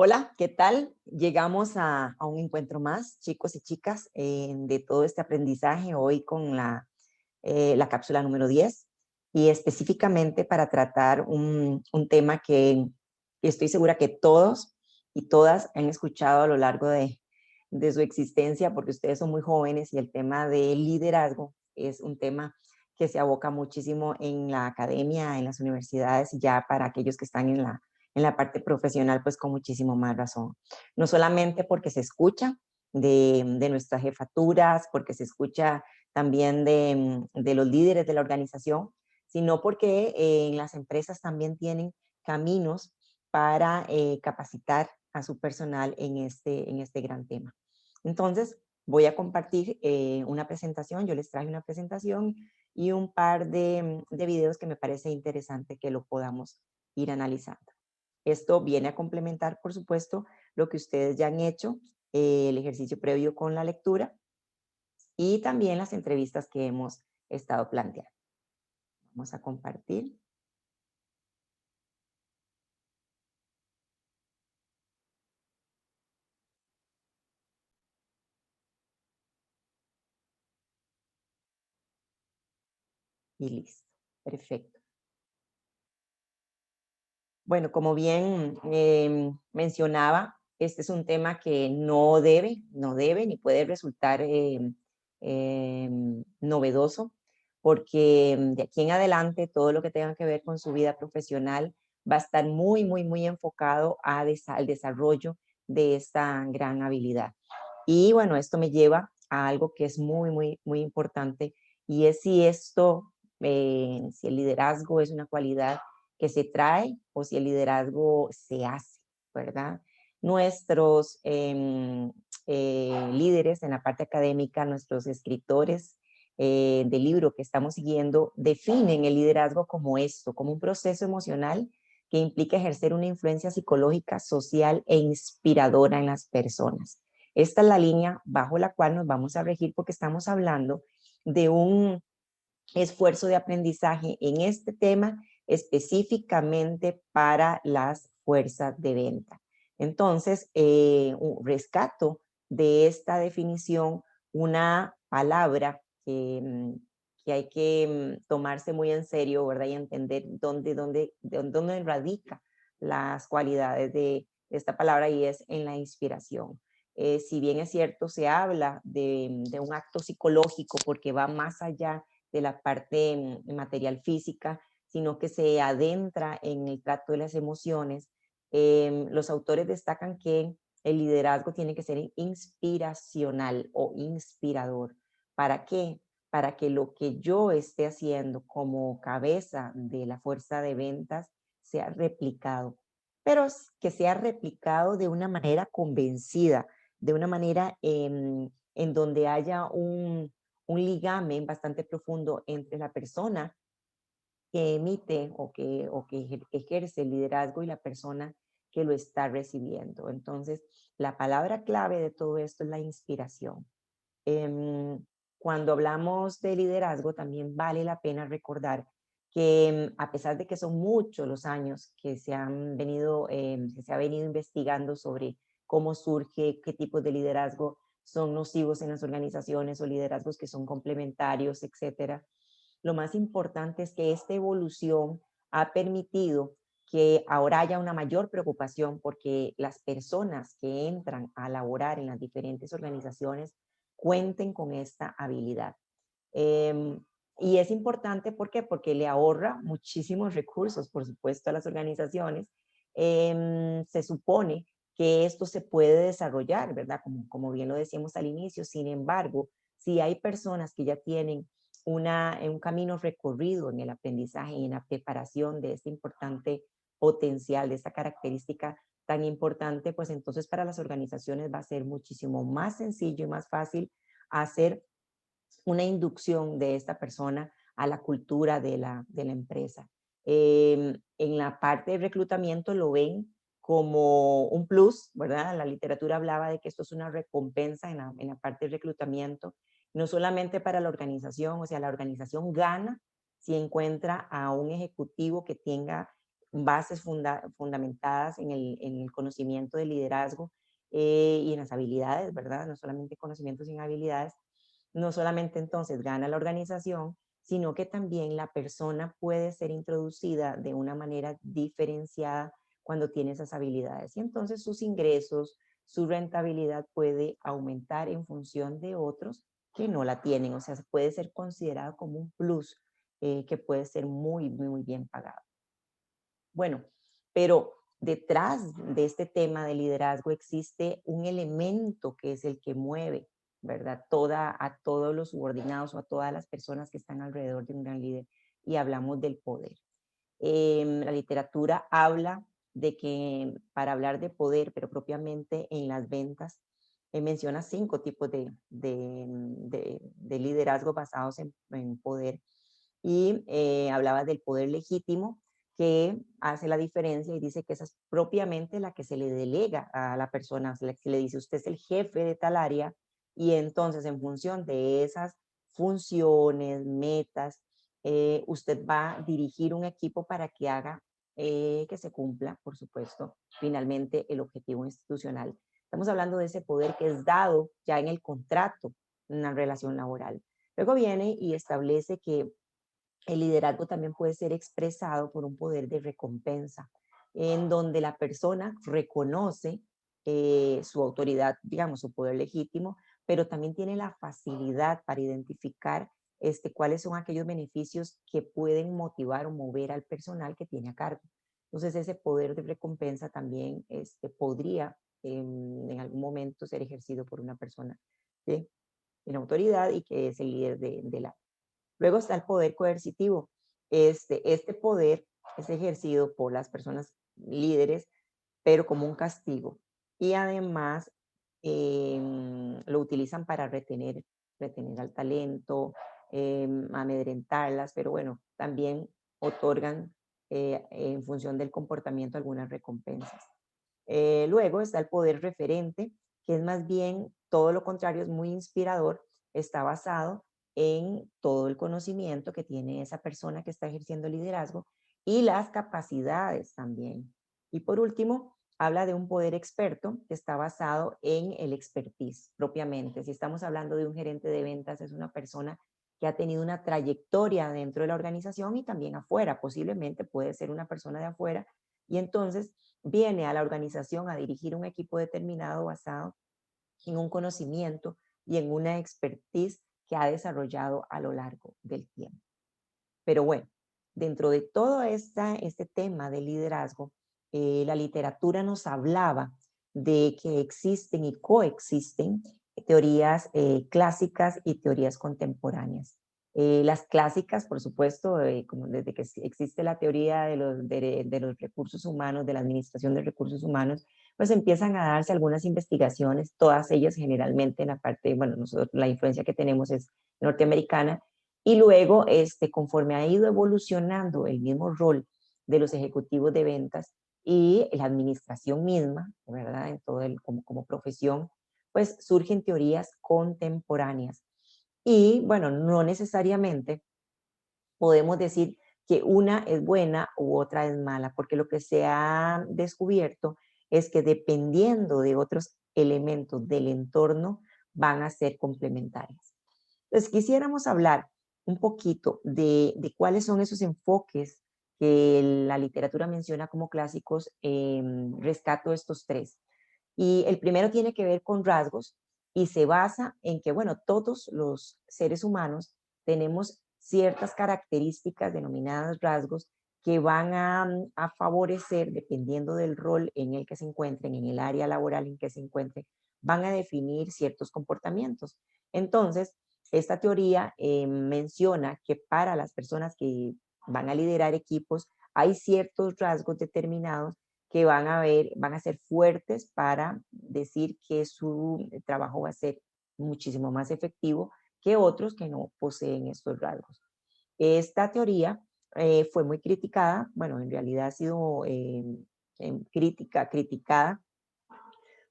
Hola, ¿qué tal? Llegamos a un encuentro más, chicos y chicas, de todo este aprendizaje hoy con la cápsula número 10 y específicamente para tratar un tema que estoy segura que todos y todas han escuchado a lo largo de su existencia porque ustedes son muy jóvenes y el tema del liderazgo es un tema que se aboca muchísimo en la academia, en las universidades y ya para aquellos que están en la parte profesional, pues con muchísimo más razón. No solamente porque se escucha de nuestras jefaturas, porque se escucha también de los líderes de la organización, sino porque en las empresas también tienen caminos para capacitar a su personal en este gran tema. Entonces, voy a compartir una presentación, yo les traje una presentación y un par de videos que me parece interesante que lo podamos ir analizando. Esto viene a complementar, por supuesto, lo que ustedes ya han hecho, el ejercicio previo con la lectura y también las entrevistas que hemos estado planteando. Vamos a compartir y listo. Perfecto. Bueno, como bien mencionaba, este es un tema que no debe ni puede resultar novedoso, porque de aquí en adelante todo lo que tenga que ver con su vida profesional va a estar muy, muy, muy enfocado al desarrollo de esta gran habilidad. Y bueno, esto me lleva a algo que es muy, muy, muy importante y es si el liderazgo es una cualidad que se trae o si el liderazgo se hace, ¿verdad? Nuestros líderes en la parte académica, nuestros escritores del libro que estamos siguiendo, definen el liderazgo como esto, como un proceso emocional que implica ejercer una influencia psicológica, social e inspiradora en las personas. Esta es la línea bajo la cual nos vamos a regir porque estamos hablando de un esfuerzo de aprendizaje en este tema específicamente para las fuerzas de venta. Entonces, rescato de esta definición una palabra que hay que tomarse muy en serio, ¿verdad? Y entender dónde radica las cualidades de esta palabra y es en la inspiración. Si bien es cierto, se habla de un acto psicológico porque va más allá de la parte material física, sino que se adentra en el trato de las emociones. Los autores destacan que el liderazgo tiene que ser inspiracional o inspirador. ¿Para qué? Para que lo que yo esté haciendo como cabeza de la fuerza de ventas sea replicado, pero que sea replicado de una manera convencida, de una manera en donde haya un ligamen bastante profundo entre la persona que emite o que ejerce el liderazgo y la persona que lo está recibiendo. Entonces, la palabra clave de todo esto es la inspiración. Em, Cuando hablamos de liderazgo, también vale la pena recordar que a pesar de que son muchos los años que que se ha venido investigando sobre cómo surge, qué tipos de liderazgo son nocivos en las organizaciones o liderazgos que son complementarios, etcétera, lo más importante es que esta evolución ha permitido que ahora haya una mayor preocupación porque las personas que entran a laborar en las diferentes organizaciones cuenten con esta habilidad. Em, y es importante, ¿por qué? Porque le ahorra muchísimos recursos, por supuesto, a las organizaciones. Se supone que esto se puede desarrollar, ¿verdad? Como bien lo decíamos al inicio. Sin embargo, si hay personas que ya tienen un camino recorrido en el aprendizaje y en la preparación de este importante potencial, de esta característica tan importante, pues entonces para las organizaciones va a ser muchísimo más sencillo y más fácil hacer una inducción de esta persona a la cultura de la empresa. En la parte de reclutamiento lo ven como un plus, ¿verdad? La literatura hablaba de que esto es una recompensa en la parte de reclutamiento, no solamente para la organización, o sea, la organización gana si encuentra a un ejecutivo que tenga bases fundamentadas en el conocimiento del liderazgo y en las habilidades, ¿verdad? No solamente conocimientos, sino habilidades. No solamente entonces gana la organización, sino que también la persona puede ser introducida de una manera diferenciada cuando tiene esas habilidades. Y entonces sus ingresos, su rentabilidad puede aumentar en función de otros que no la tienen. O sea, puede ser considerado como un plus que puede ser muy, muy bien pagado. Bueno, pero detrás de este tema de liderazgo existe un elemento que es el que mueve, ¿verdad? A todos los subordinados o a todas las personas que están alrededor de un gran líder. Y hablamos del poder. La literatura habla de que para hablar de poder, pero propiamente en las ventas, menciona 5 tipos de liderazgo basados en poder. Y hablaba del poder legítimo, que hace la diferencia y dice que esa es propiamente la que se le delega a la persona, se le dice usted es el jefe de tal área y entonces en función de esas funciones, metas, usted va a dirigir un equipo para que haga que se cumpla, por supuesto, finalmente el objetivo institucional. Estamos hablando de ese poder que es dado ya en el contrato, en una relación laboral. Luego viene y establece que el liderazgo también puede ser expresado por un poder de recompensa, en donde la persona reconoce su autoridad, digamos, su poder legítimo, pero también tiene la facilidad para identificar cuáles son aquellos beneficios que pueden motivar o mover al personal que tiene a cargo. Entonces, ese poder de recompensa también podría en algún momento ser ejercido por una persona que tiene autoridad y que es el líder de la. Luego está el poder coercitivo. Este poder es ejercido por las personas líderes, pero como un castigo. Y además lo utilizan para retener al talento, amedrentarlas, pero bueno, también otorgan en función del comportamiento algunas recompensas. Luego está el poder referente, que es más bien todo lo contrario, es muy inspirador, está basado en todo el conocimiento que tiene esa persona que está ejerciendo liderazgo y las capacidades también. Y por último, habla de un poder experto que está basado en el expertise propiamente. Si estamos hablando de un gerente de ventas, es una persona que ha tenido una trayectoria dentro de la organización y también afuera. Posiblemente puede ser una persona de afuera y entonces viene a la organización a dirigir un equipo determinado basado en un conocimiento y en una expertise que ha desarrollado a lo largo del tiempo. Pero bueno, dentro de todo este tema de liderazgo, la literatura nos hablaba de que existen y coexisten teorías clásicas y teorías contemporáneas. Las clásicas, por supuesto, como desde que existe la teoría de los recursos humanos, de la administración de recursos humanos, pues empiezan a darse algunas investigaciones, todas ellas generalmente en la parte, bueno, nosotros la influencia que tenemos es norteamericana, y luego, conforme ha ido evolucionando el mismo rol de los ejecutivos de ventas y la administración misma, ¿verdad? En todo como profesión, pues surgen teorías contemporáneas. Y bueno, no necesariamente podemos decir que una es buena u otra es mala, porque lo que se ha descubierto es que dependiendo de otros elementos del entorno, van a ser complementarias. Entonces, quisiéramos hablar un poquito de cuáles son esos enfoques que la literatura menciona como clásicos. Rescato estos 3. Y el primero tiene que ver con rasgos y se basa en que, bueno, todos los seres humanos tenemos ciertas características denominadas rasgos que van a favorecer, dependiendo del rol en el que se encuentren, en el área laboral en que se encuentren, van a definir ciertos comportamientos. Entonces, esta teoría menciona que para las personas que van a liderar equipos hay ciertos rasgos determinados que van a ser fuertes para decir que su trabajo va a ser muchísimo más efectivo que otros que no poseen estos rasgos. Esta teoría fue muy criticada, bueno, en realidad ha sido criticada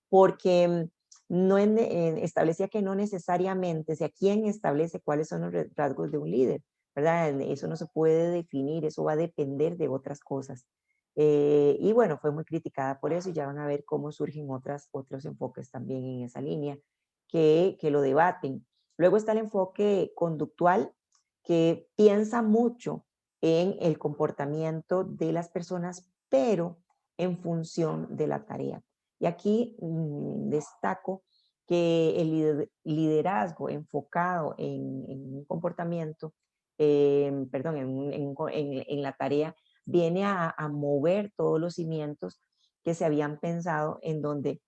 porque no establecía que no necesariamente, o sea, ¿quién establece cuáles son los rasgos de un líder? ¿Verdad? Eso no se puede definir, eso va a depender de otras cosas. Y bueno, fue muy criticada por eso y ya van a ver cómo surgen otros enfoques también en esa línea que lo debaten. Luego está el enfoque conductual, que piensa mucho en el comportamiento de las personas, pero en función de la tarea. Y aquí destaco que el liderazgo enfocado en un comportamiento, perdón, en la tarea, viene a mover todos los cimientos que se habían pensado en donde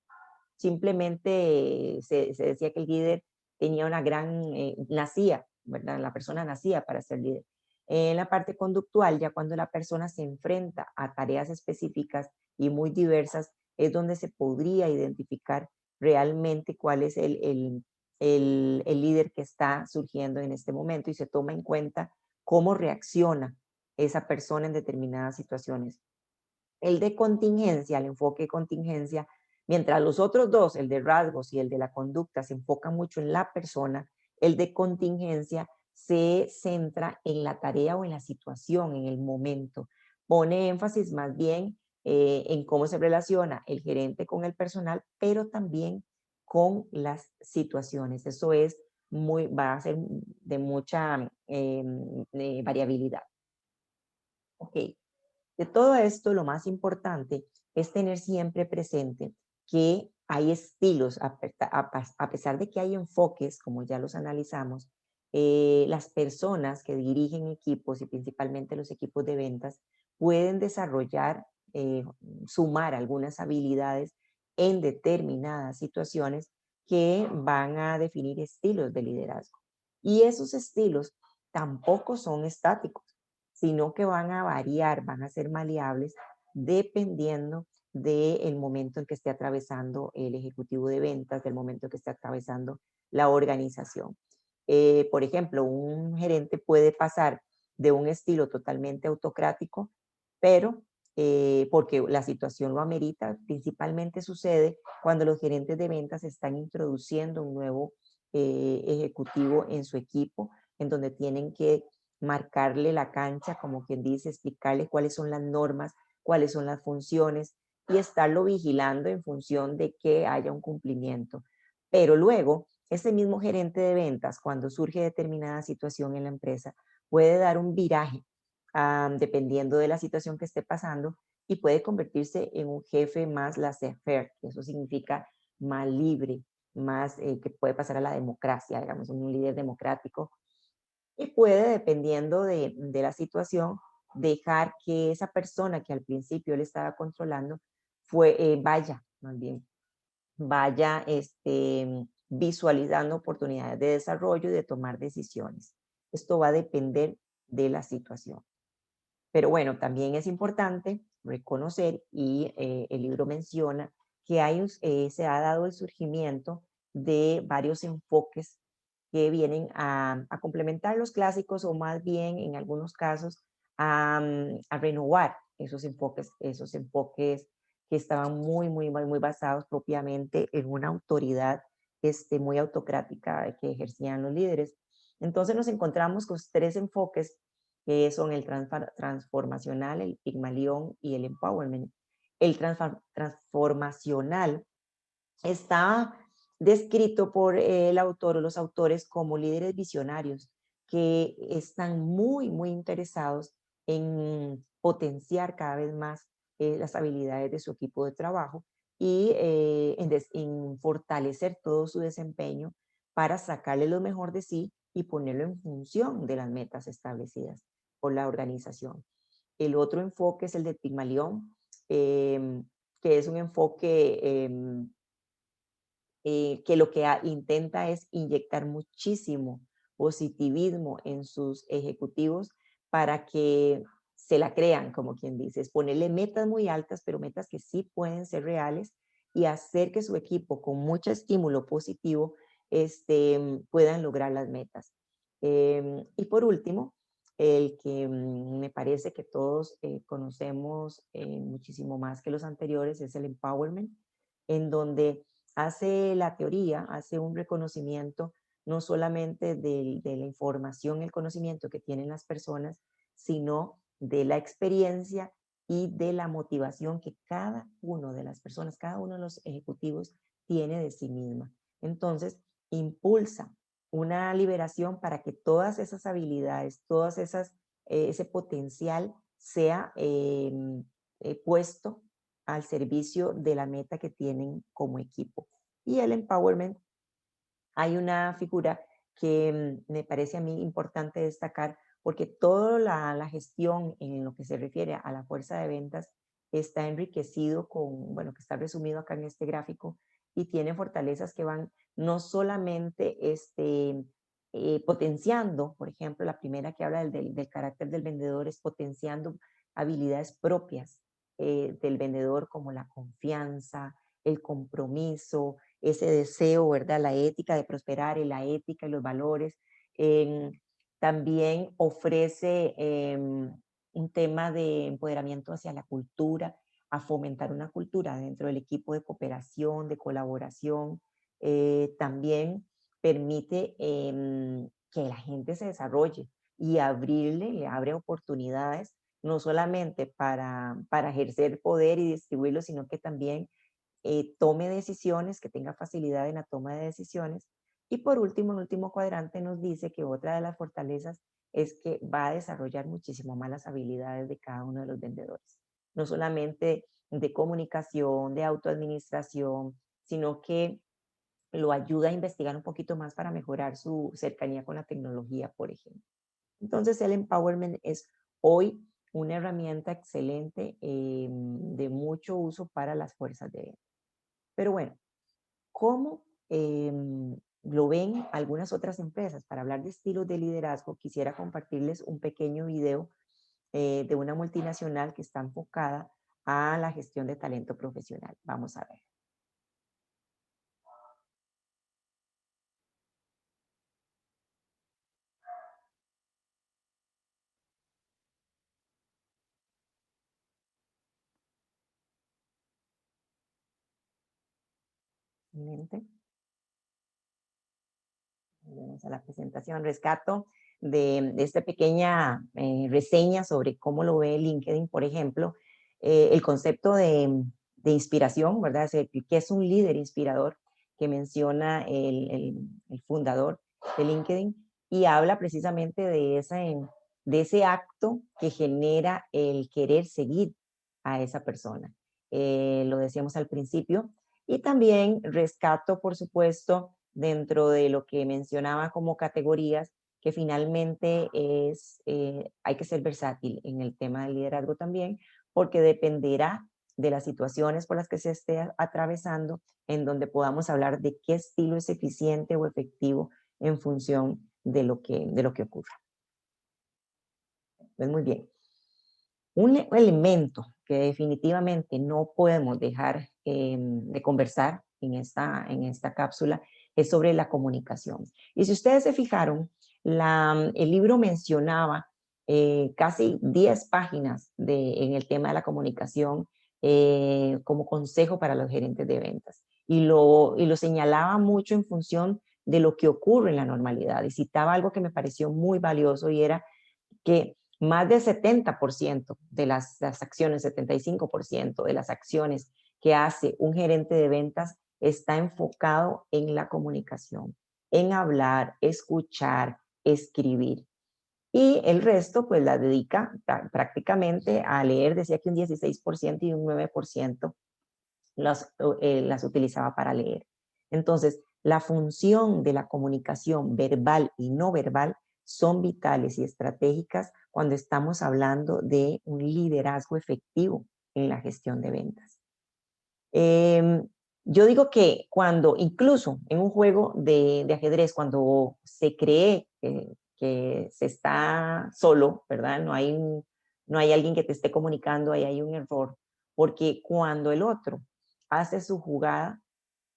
simplemente se decía que el líder tenía una gran, nacía, ¿verdad? La persona nacía para ser líder. En la parte conductual, ya cuando la persona se enfrenta a tareas específicas y muy diversas, es donde se podría identificar realmente cuál es el líder que está surgiendo en este momento y se toma en cuenta cómo reacciona esa persona en determinadas situaciones. El de contingencia, el enfoque de contingencia, mientras los otros dos, el de rasgos y el de la conducta, se enfoca mucho en la persona, el de contingencia se centra en la tarea o en la situación, en el momento. Pone énfasis más bien en cómo se relaciona el gerente con el personal, pero también con las situaciones. Eso es va a ser de mucha variabilidad. Ok, de todo esto, lo más importante es tener siempre presente que hay estilos, a pesar de que hay enfoques, como ya los analizamos, las personas que dirigen equipos y principalmente los equipos de ventas pueden desarrollar, sumar algunas habilidades en determinadas situaciones que van a definir estilos de liderazgo. Y esos estilos tampoco son estáticos, sino que van a variar, van a ser maleables dependiendo del momento en que esté atravesando el ejecutivo de ventas, del momento en que esté atravesando la organización. Por ejemplo, un gerente puede pasar de un estilo totalmente autocrático, pero porque la situación lo amerita, principalmente sucede cuando los gerentes de ventas están introduciendo un nuevo ejecutivo en su equipo, en donde tienen que marcarle la cancha, como quien dice, explicarle cuáles son las normas, cuáles son las funciones y estarlo vigilando en función de que haya un cumplimiento. Pero luego, ese mismo gerente de ventas, cuando surge determinada situación en la empresa, puede dar un viraje, dependiendo de la situación que esté pasando, y puede convertirse en un jefe más laissez-faire, que eso significa más libre, más que puede pasar a la democracia, digamos, un líder democrático y puede, dependiendo de la situación, dejar que esa persona que al principio él estaba controlando vaya, más bien, vaya visualizando oportunidades de desarrollo y de tomar decisiones. Esto va a depender de la situación. Pero bueno, también es importante reconocer, y el libro menciona, que se ha dado el surgimiento de varios enfoques que vienen a complementar los clásicos o más bien en algunos casos a renovar esos enfoques que estaban muy basados propiamente en una autoridad muy autocrática que ejercían los líderes. Entonces nos encontramos con tres enfoques que son el transformacional, el Pigmalión y el Empowerment. El transformacional está descrito por el autor o los autores como líderes visionarios que están muy interesados en potenciar cada vez más las habilidades de su equipo de trabajo y en fortalecer todo su desempeño para sacarle lo mejor de sí y ponerlo en función de las metas establecidas por la organización. El otro enfoque es el de Pigmalión, que es un enfoque que lo que intenta es inyectar muchísimo positivismo en sus ejecutivos para que se la crean, como quien dice, es ponerle metas muy altas, pero metas que sí pueden ser reales y hacer que su equipo, con mucho estímulo positivo, puedan lograr las metas. Y por último, el que me parece que todos conocemos muchísimo más que los anteriores es el empowerment, en donde hace la teoría, hace un reconocimiento no solamente de la información, el conocimiento que tienen las personas, sino de la experiencia y de la motivación que cada uno de las personas, cada uno de los ejecutivos tiene de sí misma. Entonces, impulsa una liberación para que todas esas habilidades, todas esas, ese potencial sea puesto al servicio de la meta que tienen como equipo. Y el empowerment, hay una figura que me parece a mí importante destacar porque toda la gestión en lo que se refiere a la fuerza de ventas está enriquecido con, bueno, que está resumido acá en este gráfico y tiene fortalezas que van no solamente potenciando, por ejemplo, la primera que habla del carácter del vendedor es potenciando habilidades propias del vendedor como la confianza, el compromiso, ese deseo, ¿verdad? La ética de prosperar y la ética y los valores. Em, También ofrece un tema de empoderamiento hacia la cultura, a fomentar una cultura dentro del equipo de cooperación, de colaboración. También permite que la gente se desarrolle y le abre oportunidades, no solamente para ejercer poder y distribuirlo, sino que también tome decisiones, que tenga facilidad en la toma de decisiones. Y por último, el último cuadrante nos dice que otra de las fortalezas es que va a desarrollar muchísimo más las habilidades de cada uno de los vendedores. No solamente de comunicación, de autoadministración, sino que lo ayuda a investigar un poquito más para mejorar su cercanía con la tecnología, por ejemplo. Entonces, el empowerment es hoy una herramienta excelente de mucho uso para las fuerzas de ventas. Pero bueno, ¿cómo lo ven algunas otras empresas? Para hablar de estilos de liderazgo, quisiera compartirles un pequeño video de una multinacional que está enfocada a la gestión de talento profesional. Vamos a ver. Vamos a la presentación. Rescato de esta pequeña reseña sobre cómo lo ve LinkedIn, por ejemplo, el concepto de inspiración, ¿verdad? ¿Qué es un líder inspirador? Que menciona el fundador de LinkedIn y habla precisamente de ese acto que genera el querer seguir a esa persona. Lo decíamos al principio. Y también rescato, por supuesto, dentro de lo que mencionaba como categorías, que finalmente hay que ser versátil en el tema del liderazgo también, porque dependerá de las situaciones por las que se esté atravesando, en donde podamos hablar de qué estilo es eficiente o efectivo en función de lo que ocurra. Pues muy bien. Un elemento que definitivamente no podemos dejar de conversar en esta cápsula es sobre la comunicación. Y si ustedes se fijaron, el libro mencionaba casi 10 páginas en el tema de la comunicación como consejo para los gerentes de ventas. Y lo señalaba mucho en función de lo que ocurre en la normalidad. Y citaba algo que me pareció muy valioso y era que más del 70% de las acciones, 75% de las acciones que hace un gerente de ventas está enfocado en la comunicación, en hablar, escuchar, escribir. Y el resto, pues la dedica prácticamente a leer, decía que un 16% y un 9% las utilizaba para leer. Entonces, la función de la comunicación verbal y no verbal son vitales y estratégicas cuando estamos hablando de un liderazgo efectivo en la gestión de ventas. Eh, yo digo que cuando, incluso en un juego de ajedrez, cuando se cree que se está solo, ¿verdad? No hay alguien que te esté comunicando, ahí hay un error, porque cuando el otro hace su jugada,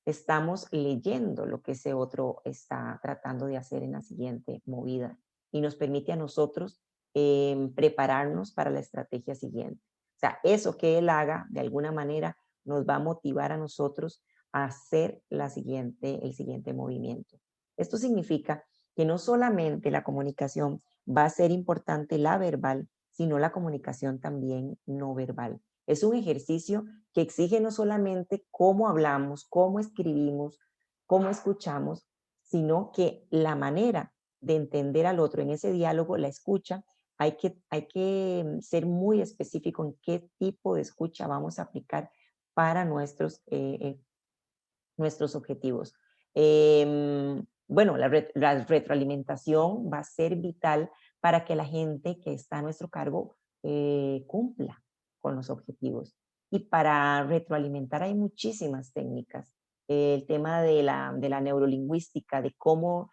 estamos leyendo lo que ese otro está tratando de hacer en la siguiente movida y nos permite a nosotros prepararnos para la estrategia siguiente. O sea, eso que él haga, de alguna manera, nos va a motivar a nosotros a hacer el siguiente movimiento. Esto significa que no solamente la comunicación va a ser importante la verbal, sino la comunicación también no verbal. Es un ejercicio que exige no solamente cómo hablamos, cómo escribimos, cómo escuchamos, sino que la manera de entender al otro en ese diálogo, la escucha, hay que ser muy específico en qué tipo de escucha vamos a aplicar para nuestros objetivos. Bueno, la retroalimentación va a ser vital para que la gente que está a nuestro cargo cumpla con los objetivos. Y para retroalimentar hay muchísimas técnicas. El tema de la neurolingüística, de cómo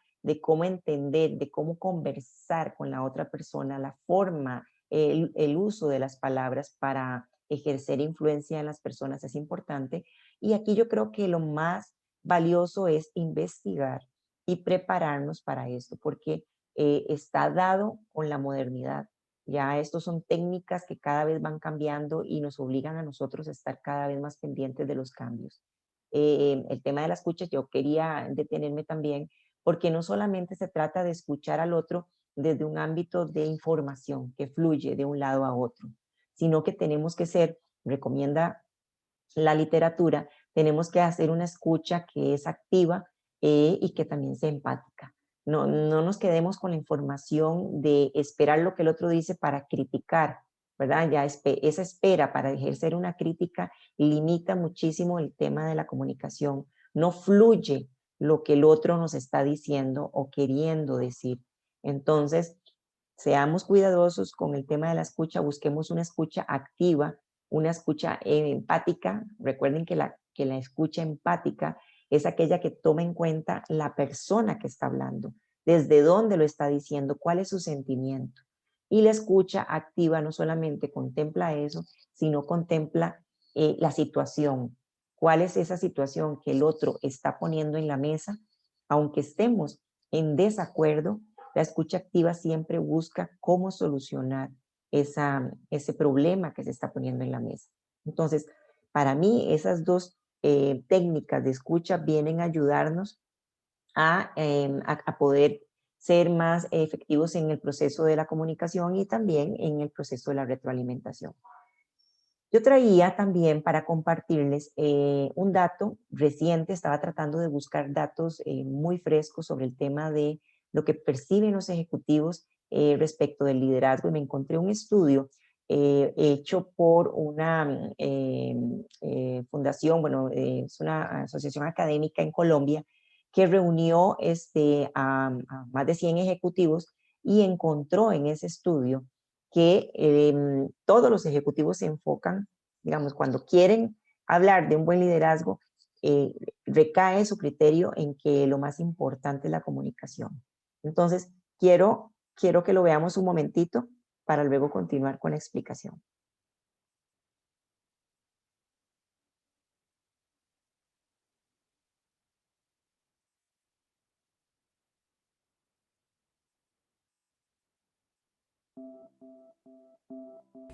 entender, de cómo conversar con la otra persona, la forma, el uso de las palabras para ejercer influencia en las personas es importante. Y aquí yo creo que lo más valioso es investigar y prepararnos para esto, porque está dado con la modernidad. Ya estos son técnicas que cada vez van cambiando y nos obligan a nosotros a estar cada vez más pendientes de los cambios. El tema de la escucha, yo quería detenerme también, porque no solamente se trata de escuchar al otro desde un ámbito de información que fluye de un lado a otro, sino que tenemos que ser, recomienda la literatura, tenemos que hacer una escucha que es activa y que también sea empática. No nos quedemos con la información de esperar lo que el otro dice para criticar, ¿verdad? Ya esa espera para ejercer una crítica limita muchísimo el tema de la comunicación. No fluye lo que el otro nos está diciendo o queriendo decir. Entonces, seamos cuidadosos con el tema de la escucha, busquemos una escucha activa, una escucha empática. Recuerden que la escucha empática es aquella que toma en cuenta la persona que está hablando, desde dónde lo está diciendo, cuál es su sentimiento. Y la escucha activa no solamente contempla eso, sino contempla la situación. ¿Cuál es esa situación que el otro está poniendo en la mesa? Aunque estemos en desacuerdo, la escucha activa siempre busca cómo solucionar ese problema que se está poniendo en la mesa. Entonces, para mí, esas dos técnicas de escucha vienen a ayudarnos a poder ser más efectivos en el proceso de la comunicación y también en el proceso de la retroalimentación. Yo traía también para compartirles un dato reciente, estaba tratando de buscar datos muy frescos sobre el tema de lo que perciben los ejecutivos respecto del liderazgo y me encontré un estudio hecho por una fundación, bueno, es una asociación académica en Colombia que reunió a más de 100 ejecutivos y encontró en ese estudio que todos los ejecutivos se enfocan, digamos, cuando quieren hablar de un buen liderazgo, eh, recae su criterio en que lo más importante es la comunicación. Entonces, quiero que lo veamos un momentito para luego continuar con la explicación.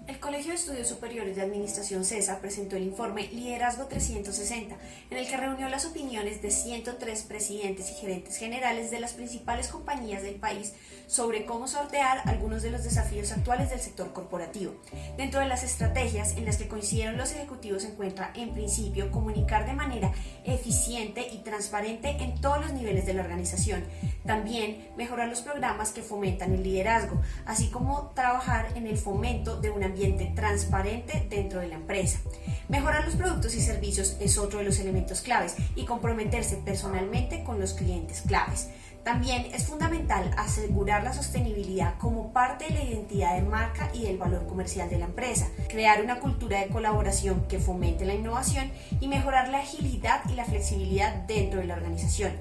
El Colegio de Estudios Superiores de Administración CESA presentó el informe Liderazgo 360, en el que reunió las opiniones de 103 presidentes y gerentes generales de las principales compañías del país sobre cómo sortear algunos de los desafíos actuales del sector corporativo. Dentro de las estrategias en las que coincidieron los ejecutivos se encuentra, en principio, comunicar de manera eficiente y transparente en todos los niveles de la organización. También mejorar los programas que fomentan el liderazgo, así como trabajar en el fomento de un ambiente transparente dentro de la empresa. Mejorar los productos y servicios es otro de los elementos claves y comprometerse personalmente con los clientes claves. También es fundamental asegurar la sostenibilidad como parte de la identidad de marca y del valor comercial de la empresa, crear una cultura de colaboración que fomente la innovación y mejorar la agilidad y la flexibilidad dentro de la organización.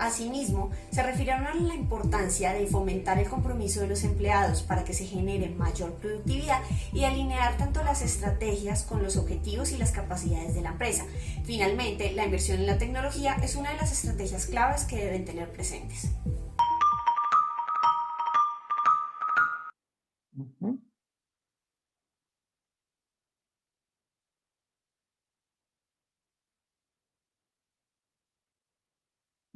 Asimismo, se refirieron a la importancia de fomentar el compromiso de los empleados para que se genere mayor productividad y alinear tanto las estrategias con los objetivos y las capacidades de la empresa. Finalmente, la inversión en la tecnología es una de las estrategias claves que deben tener presentes. Ujú.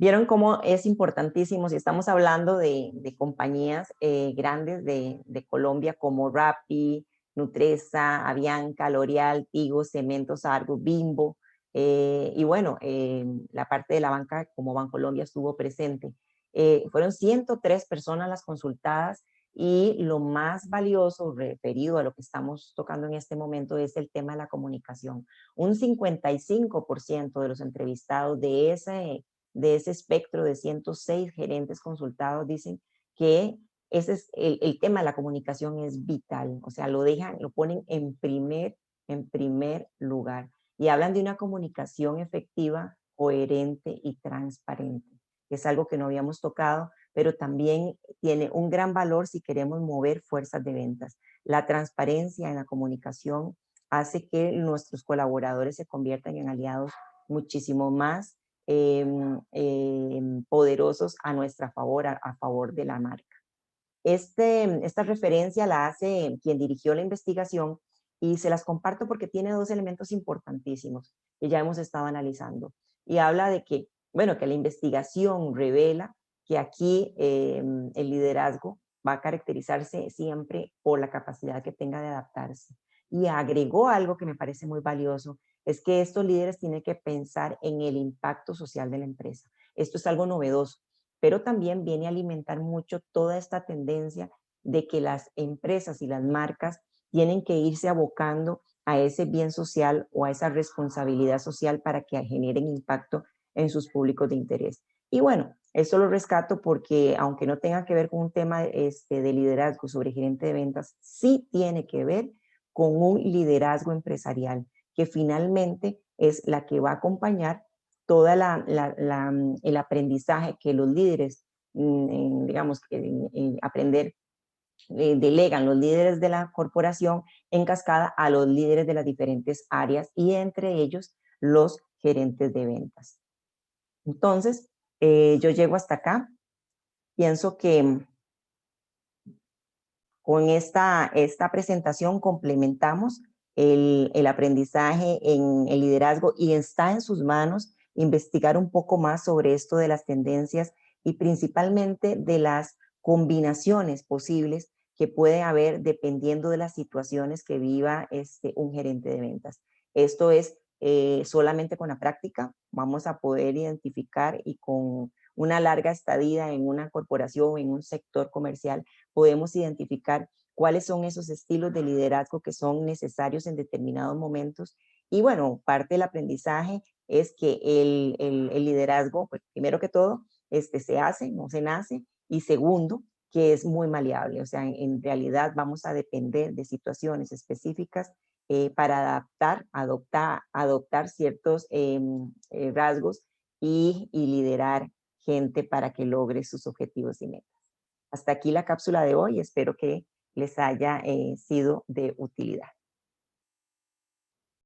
Vieron cómo es importantísimo, si estamos hablando de compañías grandes de Colombia como Rappi, Nutresa, Avianca, L'Oreal, Tigo, Cementos, Argo, Bimbo, y bueno, la parte de la banca como Bancolombia estuvo presente. Fueron 103 personas las consultadas y lo más valioso referido a lo que estamos tocando en este momento es el tema de la comunicación. Un 55% de los entrevistados de ese espectro de 106 gerentes consultados dicen que ese es el tema de la comunicación es vital, o sea, lo ponen en primer lugar y hablan de una comunicación efectiva, coherente y transparente, que es algo que no habíamos tocado, pero también tiene un gran valor si queremos mover fuerzas de ventas. La transparencia en la comunicación hace que nuestros colaboradores se conviertan en aliados muchísimo más poderosos a nuestra favor, a favor de la marca. Esta referencia la hace quien dirigió la investigación y se las comparto porque tiene dos elementos importantísimos que ya hemos estado analizando. Y habla de que, bueno, que la investigación revela que aquí el liderazgo va a caracterizarse siempre por la capacidad que tenga de adaptarse. Y agregó algo que me parece muy valioso, es que estos líderes tienen que pensar en el impacto social de la empresa. Esto es algo novedoso, pero también viene a alimentar mucho toda esta tendencia de que las empresas y las marcas tienen que irse abocando a ese bien social o a esa responsabilidad social para que generen impacto en sus públicos de interés. Y bueno, eso lo rescato porque aunque no tenga que ver con un tema de liderazgo sobre gerente de ventas, sí tiene que ver con un liderazgo empresarial que finalmente es la que va a acompañar toda el aprendizaje que los líderes, digamos, aprender, delegan los líderes de la corporación en cascada a los líderes de las diferentes áreas y entre ellos los gerentes de ventas. Entonces, yo llego hasta acá. Pienso que con esta presentación complementamos el aprendizaje en el liderazgo y está en sus manos investigar un poco más sobre esto de las tendencias y principalmente de las combinaciones posibles que puede haber dependiendo de las situaciones que viva un gerente de ventas. Esto es solamente con la práctica vamos a poder identificar y con una larga estadía en una corporación o en un sector comercial podemos identificar cuáles son esos estilos de liderazgo que son necesarios en determinados momentos. Y bueno, parte del aprendizaje es que el liderazgo, pues, primero que todo, se hace, no se nace. Y segundo, que es muy maleable. O sea, en realidad vamos a depender de situaciones específicas para adoptar ciertos rasgos y liderar gente para que logre sus objetivos y metas. Hasta aquí la cápsula de hoy. Espero que les haya sido de utilidad.